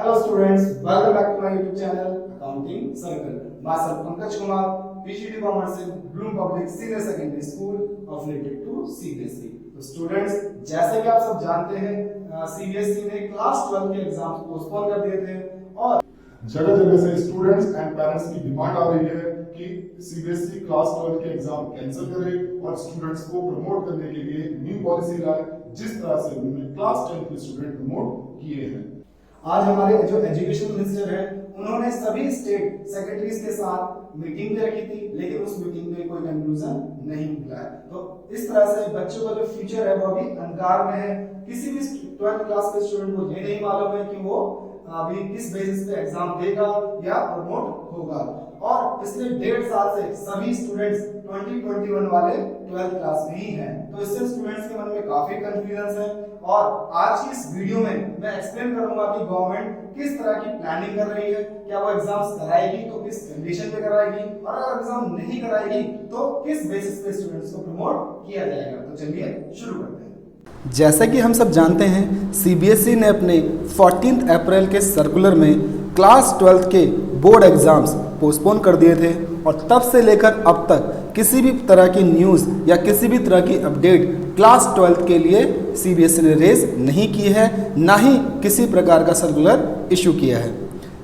Hello students, welcome back to my YouTube channel Accounting Circle. Myself Pankaj Kumar, PGD Commerce in Bloom Public Senior Secondary School affiliated to CBSE. तो students, जैसे कि आप सब जानते हैं CBSE ने class 12 के एग्जाम्स पोस्टपोन कर दिए थे और जगह जगह से स्टूडेंट्स एंड पेरेंट्स की डिमांड आ रही है कि सीबीएसई क्लास 12 के एग्जाम कैंसिल करे और स्टूडेंट्स को प्रमोट करने के लिए न्यू पॉलिसी लाए, जिस तरह से उन्होंने क्लास 10 के स्टूडेंट प्रमोट किए हैं। आज हमारे जो एजुकेशन मिनिस्टर हैं उन्होंने सभी स्टेट सेक्रेटरीज के साथ मीटिंग भी रखी थी, लेकिन उस मीटिंग में कोई कंक्लूजन नहीं मिला है। तो इस तरह से बच्चों का जो फ्यूचर है वो अभी अंधकार में है। किसी भी 12th क्लास के स्टूडेंट को ये नहीं मालूम है कि वो अभी किस बेसिस पे एग्जाम देगा या प्रमोट होगा। और पिछले 1.5 साल से सभी स्टूडेंट्स 2021 वाले 12th क्लास में ही हैं। तो इससे स्टूडेंट्स के मन में काफी कंफ्यूजन है और आज की इस वीडियो में मैं एक्सप्लेन करूंगा कि गवर्नमेंट किस तरह की प्लानिंग कर रही है, क्या वो एग्जाम्स कराएगी तो किस कंडीशन पे कराएगी, और अगर एग्जाम नहीं कराएगी तो किस बेसिस पे स्टूडेंट्स को प्रमोट किया जाएगा। तो चलिए शुरू करते हैं। जैसा कि हम सब जानते हैं, सीबीएसई ने अपने 14 अप्रैल के सर्कुलर में क्लास 12 के बोर्ड एग्ज़ाम्स पोस्टपोन कर दिए थे और तब से लेकर अब तक किसी भी तरह की न्यूज़ या किसी भी तरह की अपडेट क्लास 12 के लिए सीबीएसई ने रेज नहीं की है, ना ही किसी प्रकार का सर्कुलर इशू किया है।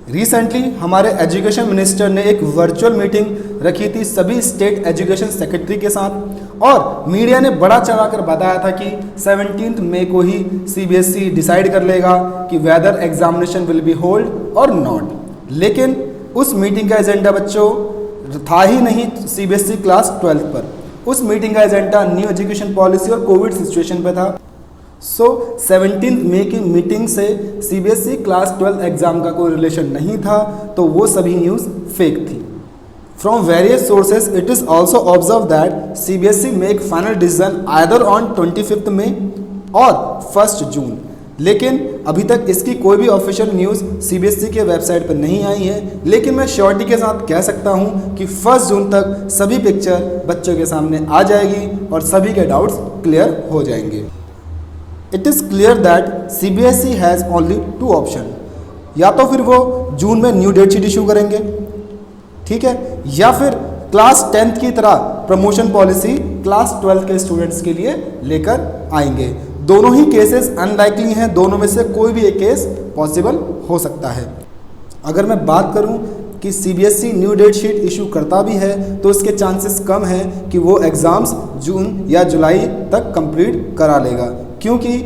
रिसेंटली हमारे एजुकेशन मिनिस्टर ने एक वर्चुअल मीटिंग रखी थी सभी स्टेट एजुकेशन सेक्रेटरी के साथ और मीडिया ने बड़ा चढ़ाकर बताया था कि 17 मई को ही सीबीएसई डिसाइड कर लेगा कि whether examination will be hold और नॉट। लेकिन उस मीटिंग का एजेंडा बच्चों था ही नहीं सीबीएसई क्लास 12 पर। उस मीटिंग का एजेंडा न्यू एजुकेशन पॉलिसी और कोविड सिचुएशन पर था। 17 मई की मीटिंग से सीबीएसई क्लास 12 एग्जाम का कोई रिलेशन नहीं था, तो वो सभी न्यूज़ फेक थी। From various sources, it is also observed that CBSE make final decision either on 25th May और 1st June। लेकिन अभी तक इसकी कोई भी ऑफिशियल न्यूज़ सीबीएसई के वेबसाइट पर नहीं आई है, लेकिन मैं श्योरिटी के साथ कह सकता हूं कि 1 जून तक सभी पिक्चर बच्चों के सामने आ जाएगी और सभी के डाउट्स क्लियर हो जाएंगे। It is clear that CBSE has only 2 option, या तो फिर वो जून में न्यू डेट शीट इशू करेंगे, ठीक है, या फिर क्लास 10th की तरह प्रमोशन पॉलिसी क्लास 12 के स्टूडेंट्स के लिए लेकर आएंगे। दोनों ही केसेस अनलाइकली हैं, दोनों में से कोई भी एक केस पॉसिबल हो सकता है। अगर मैं बात करूं कि CBSE new date sheet issue करता भी है तो इसके चांसेस कम हैं कि वो एग्ज़ाम्स जून या जुलाई तक कंप्लीट करा लेगा, क्योंकि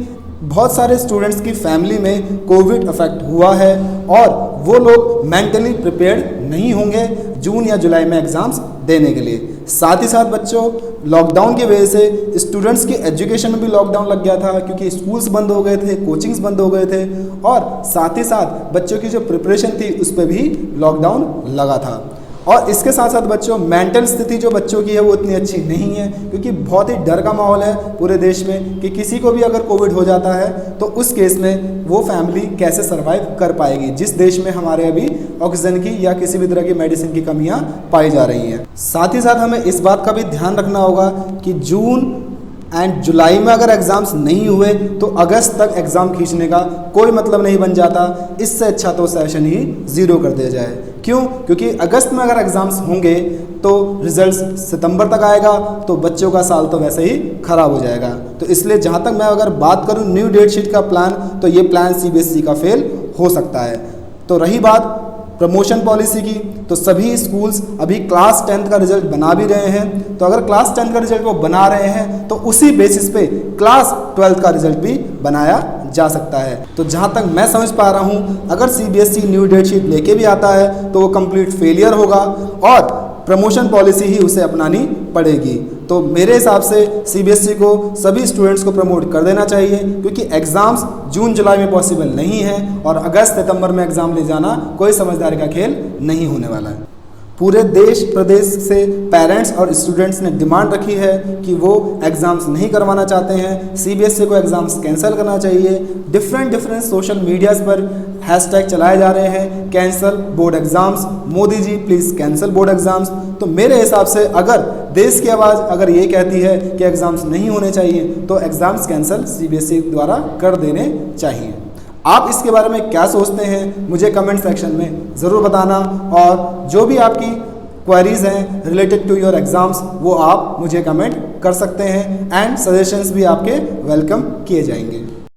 बहुत सारे स्टूडेंट्स की फैमिली में कोविड अफेक्ट हुआ है और वो लोग मेंटली प्रिपेयर्ड नहीं होंगे जून या जुलाई में एग्ज़ाम्स देने के लिए। साथ ही साथ बच्चों, लॉकडाउन की वजह से स्टूडेंट्स की एजुकेशन में भी लॉकडाउन लग गया था, क्योंकि स्कूल्स बंद हो गए थे, कोचिंग्स बंद हो गए थे और साथ ही साथ बच्चों की जो प्रिपरेशन थी उस पर भी लॉकडाउन लगा था। और इसके साथ साथ बच्चों, मेंटल स्थिति जो बच्चों की है वो इतनी अच्छी नहीं है, क्योंकि बहुत ही डर का माहौल है पूरे देश में कि किसी को भी अगर कोविड हो जाता है तो उस केस में वो फैमिली कैसे सर्वाइव कर पाएगी, जिस देश में हमारे अभी ऑक्सीजन की या किसी भी तरह की मेडिसिन की कमियां पाई जा रही हैं। साथ ही साथ हमें इस बात का भी ध्यान रखना होगा कि जून एंड जुलाई में अगर एग्ज़ाम्स नहीं हुए तो अगस्त तक एग्ज़ाम खींचने का कोई मतलब नहीं बन जाता। इससे अच्छा तो सेशन ही ज़ीरो कर दिया जाए। क्यों? क्योंकि अगस्त में अगर एग्ज़ाम्स होंगे तो रिजल्ट्स सितंबर तक आएगा, तो बच्चों का साल तो वैसे ही ख़राब हो जाएगा। तो इसलिए जहाँ तक मैं अगर बात करूँ न्यू डेट शीट का प्लान, तो ये प्लान सीबीएसई का फेल हो सकता है। तो रही बात प्रमोशन पॉलिसी की, तो सभी स्कूल्स अभी क्लास 10th का रिजल्ट बना भी रहे हैं। तो अगर क्लास 10th का रिजल्ट वो बना रहे हैं तो उसी बेसिस पे क्लास 12th का रिजल्ट भी बनाया जा सकता है। तो जहाँ तक मैं समझ पा रहा हूँ, अगर सीबीएसई न्यू डेट शीट लेके भी आता है तो वो कंप्लीट फेलियर होगा और प्रमोशन पॉलिसी ही उसे अपनानी पड़ेगी। तो मेरे हिसाब से सीबीएसई को सभी स्टूडेंट्स को प्रमोट कर देना चाहिए, क्योंकि एग्ज़ाम्स जून जुलाई में पॉसिबल नहीं है और अगस्त सितंबर में एग्ज़ाम ले जाना कोई समझदारी का खेल नहीं होने वाला है। पूरे देश प्रदेश से पेरेंट्स और स्टूडेंट्स ने डिमांड रखी है कि वो एग्ज़ाम्स नहीं करवाना चाहते हैं, सीबीएसई को एग्ज़ाम्स कैंसिल करना चाहिए। डिफरेंट सोशल मीडियाज़ पर हैशटैग चलाए जा रहे हैं, cancel board exams, Modi ji please cancel board exams. तो मेरे हिसाब से अगर देश की आवाज़ अगर ये कहती है कि एग्ज़ाम्स नहीं होने चाहिए तो एग्ज़ाम्स कैंसिल सीबीएसई द्वारा कर देने चाहिए। आप इसके बारे में क्या सोचते हैं मुझे कमेंट सेक्शन में ज़रूर बताना, और जो भी आपकी क्वेरीज हैं रिलेटेड टू योर एग्ज़ाम्स वो आप मुझे कमेंट कर सकते हैं, एंड सजेशंस भी आपके वेलकम किए जाएंगे।